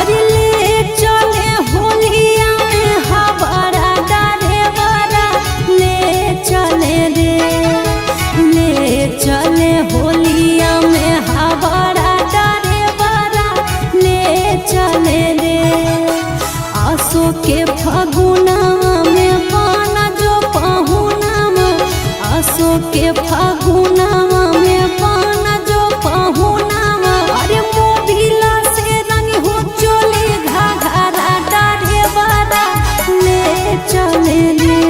अरे ले चले होलिया में हमारा डारे बड़ा ले चले रे, ले चले होलिया में हमारा डारे बड़ा ले चले रे। आसो के फागुनवा में पाना जो पहुनवा, आसो के फागुनवा में पाना जो पहुनवा। अरे मोबिला से रंग हो चोली घाघरा डारे बड़ा ले चले रे,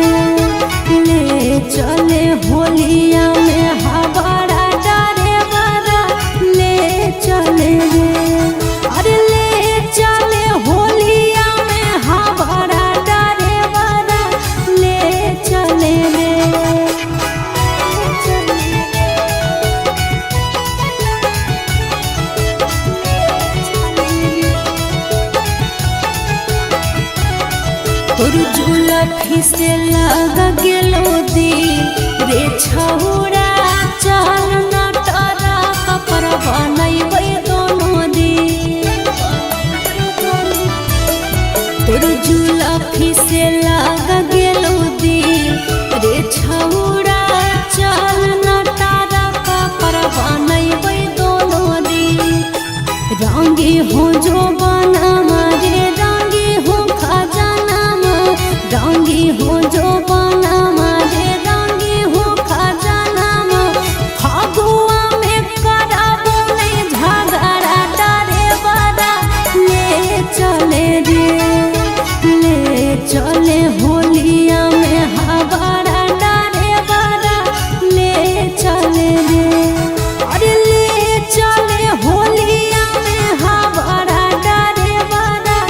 ले चले होलिया में हमारा डारे बड़ा ले चले रे। अरे ले चले होलिया में हमारा डारे बड़ा ले चले रे। तोर जुलफी से लग गेलो दिल रे छौरा, चल न टरा कपर बनैबै दोनों दिन। तोर जुलफी से लग गेलो दिल रे छौरा, चल न टरा कपर बनैबै दोनों दिन। रंगी हो जो बनवा रे रंगी हो खजाना, रंगी हो जो बनवा रे रंगी हो खजाना। फगुआ में कराबो नहीं झगड़ा डारे बड़ा ले चले रे, ले चले होलिया में हमारा डारे बड़ा ले चले रे। अरे ले चले होलिया में हमारा डारे बड़ा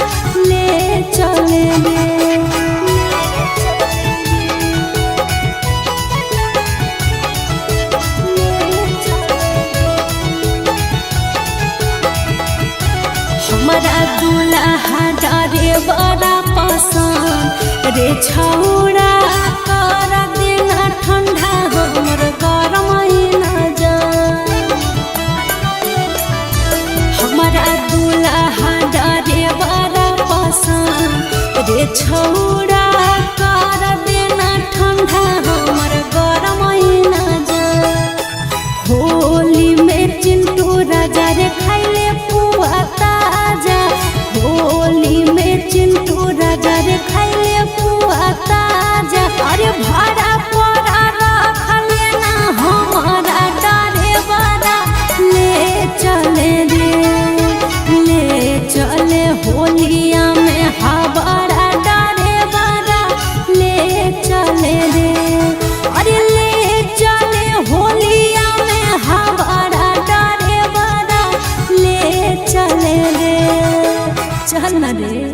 ले चले रे। हमारा दूल्हा डारे बड़ा पसंद रे छौरा, कर देना ठंडा हमर गरम न जाए। हमारा दूल्हा डारे बड़ा पसंद रे छौरा, कर देना ठंडा हमर गरम न जाए। होली में चिंटू राजा रे खाइले पुआ ताजा, होली में चिंटू राजा रे खाइले पुआ ताजा। अरे भाड़ा पड़ा रखले ना हमारा डारे बड़ा ले चले रे, ले चले होलिया में हमारा डारे बड़ा ले चले रे। अरे ले चले होलिया में हमारा डारे बड़ा ले चले रे। चल ना रे।